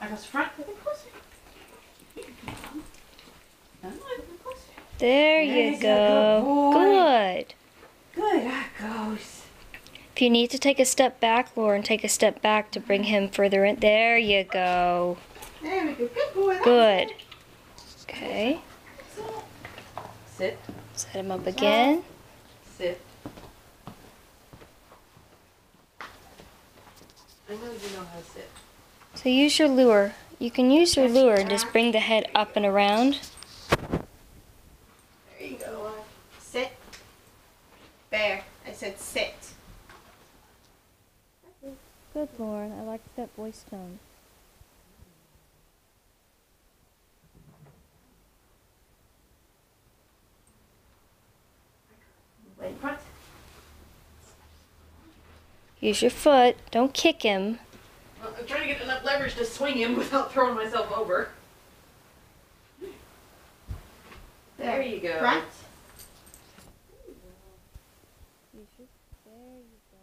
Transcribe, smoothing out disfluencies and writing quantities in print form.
I goes front. There you go. Good. Good, that goes. If you need to take a step back, Lauren, take a step back to bring him further in. There you go. There we go. Good boy. Good. Okay. Sit. Set him up again. Sit. I know you know how to sit. So use your lure. You can use your lure and just bring the head up and around. There you go. Sit. There. I said sit. Good, Lauren. I like that voice tone. Leg front. Use your foot. Don't kick him. Well, I'm trying to get enough leverage to swing him without throwing myself over. There you go. Front. There you go.